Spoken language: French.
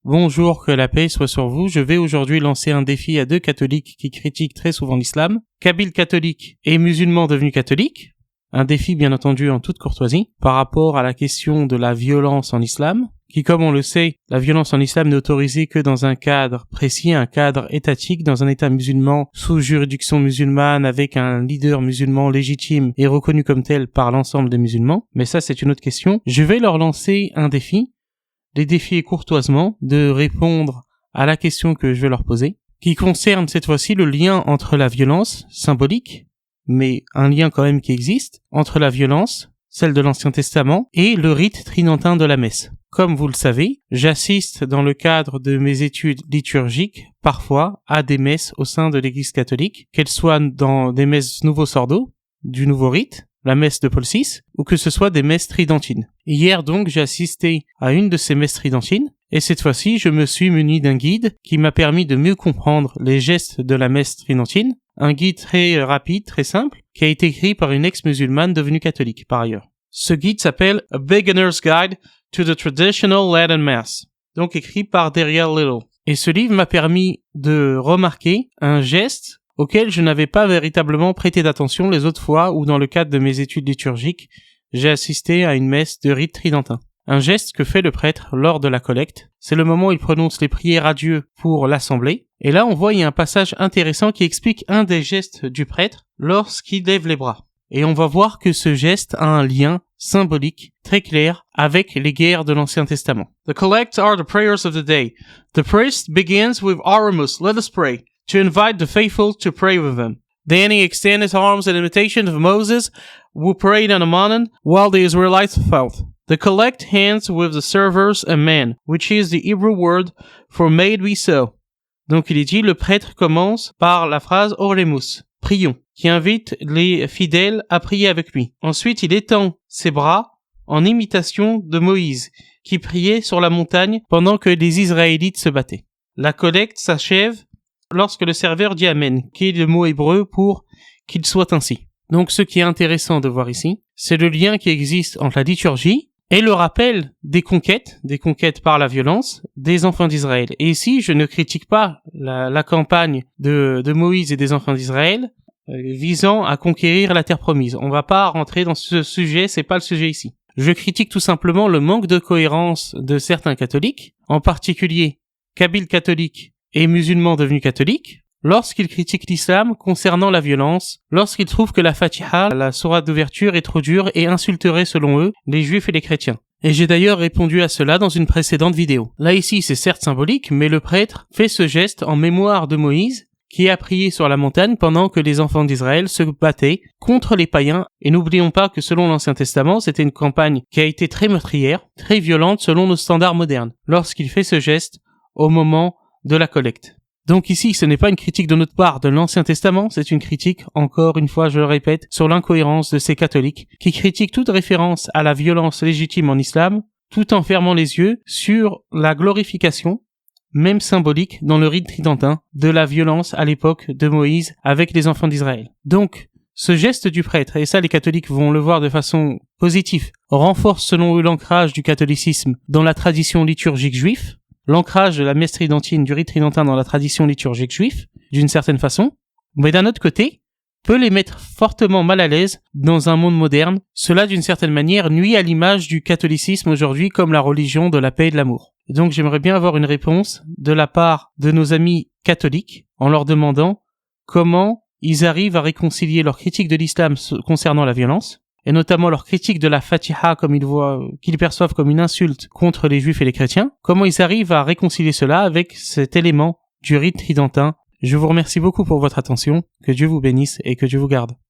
Bonjour, que la paix soit sur vous. Je vais aujourd'hui lancer un défi à deux catholiques qui critiquent très souvent l'islam, kabyles catholiques et musulmans devenus catholiques. Un défi bien entendu en toute courtoisie par rapport à la question de la violence en islam, qui comme on le sait, la violence en islam n'est autorisée que dans un cadre précis, un cadre étatique, dans un état musulman sous juridiction musulmane avec un leader musulman légitime et reconnu comme tel par l'ensemble des musulmans. Mais ça c'est une autre question. Je vais leur lancer un défi. Les défis courtoisement de répondre à la question que je vais leur poser, qui concerne cette fois-ci le lien entre la violence symbolique, mais un lien quand même qui existe, entre la violence, celle de l'Ancien Testament, et le rite tridentin de la messe. Comme vous le savez, j'assiste dans le cadre de mes études liturgiques, parfois, à des messes au sein de l'Église catholique, qu'elles soient dans des messes nouveau-sordo, du nouveau rite, la messe de Paul VI, ou que ce soit des messes tridentines. Hier donc, j'ai assisté à une de ces messes tridentines, et cette fois-ci, je me suis muni d'un guide qui m'a permis de mieux comprendre les gestes de la messe tridentine, un guide très rapide, très simple, qui a été écrit par une ex-musulmane devenue catholique, par ailleurs. Ce guide s'appelle A Beginner's Guide to the Traditional Latin Mass, donc écrit par Dariel Little. Et ce livre m'a permis de remarquer un geste auquel je n'avais pas véritablement prêté d'attention les autres fois où dans le cadre de mes études liturgiques, j'ai assisté à une messe de rite tridentin. Un geste que fait le prêtre lors de la collecte, c'est le moment où il prononce les prières à Dieu pour l'assemblée. Et là, on voit il y a un passage intéressant qui explique un des gestes du prêtre lorsqu'il lève les bras. Et on va voir que ce geste a un lien symbolique très clair avec les guerres de l'Ancien Testament. The collects are the prayers of the day. The priest begins with Oramus, let us pray, to invite the faithful to pray with him. Then he extended his arms in imitation of Moses, who prayed on the mountain, while the Israelites felt. The collect ends with the servers amen, which is the Hebrew word for may it be so. Donc il est dit, le prêtre commence par la phrase Oremus, prions, qui invite les fidèles à prier avec lui. Ensuite, il étend ses bras en imitation de Moïse, qui priait sur la montagne pendant que les Israélites se battaient. La collecte s'achève lorsque le serveur dit amen, qui est le mot hébreu pour qu'il soit ainsi. Donc ce qui est intéressant de voir ici, c'est le lien qui existe entre la liturgie et le rappel des conquêtes par la violence des enfants d'Israël. Et ici, je ne critique pas la campagne de Moïse et des enfants d'Israël visant à conquérir la terre promise. On va pas rentrer dans ce sujet, c'est pas le sujet ici. Je critique tout simplement le manque de cohérence de certains catholiques, en particulier kabyles catholiques et musulmans devenus catholiques, lorsqu'ils critiquent l'islam concernant la violence, lorsqu'ils trouvent que la Fatiha, la sourate d'ouverture, est trop dure et insulterait selon eux les juifs et les chrétiens. Et j'ai d'ailleurs répondu à cela dans une précédente vidéo. Là ici c'est certes symbolique, mais le prêtre fait ce geste en mémoire de Moïse, qui a prié sur la montagne pendant que les enfants d'Israël se battaient contre les païens. Et n'oublions pas que selon l'Ancien Testament, c'était une campagne qui a été très meurtrière, très violente selon nos standards modernes, lorsqu'il fait ce geste au moment de la collecte. Donc ici, ce n'est pas une critique de notre part de l'Ancien Testament, c'est une critique, encore une fois je le répète, sur l'incohérence de ces catholiques qui critiquent toute référence à la violence légitime en islam, tout en fermant les yeux sur la glorification, même symbolique, dans le rite tridentin, de la violence à l'époque de Moïse avec les enfants d'Israël. Donc, ce geste du prêtre, et ça les catholiques vont le voir de façon positive, renforce selon eux l'ancrage du catholicisme dans la tradition liturgique juive, l'ancrage de la messe tridentine, du rite tridentin dans la tradition liturgique juive, d'une certaine façon, mais d'un autre côté, peut les mettre fortement mal à l'aise dans un monde moderne. Cela, d'une certaine manière, nuit à l'image du catholicisme aujourd'hui comme la religion de la paix et de l'amour. Donc j'aimerais bien avoir une réponse de la part de nos amis catholiques en leur demandant comment ils arrivent à réconcilier leur critique de l'islam concernant la violence, et notamment leur critique de la Fatiha qu'ils perçoivent comme une insulte contre les juifs et les chrétiens, comment ils arrivent à réconcilier cela avec cet élément du rite tridentin. Je vous remercie beaucoup pour votre attention, que Dieu vous bénisse et que Dieu vous garde.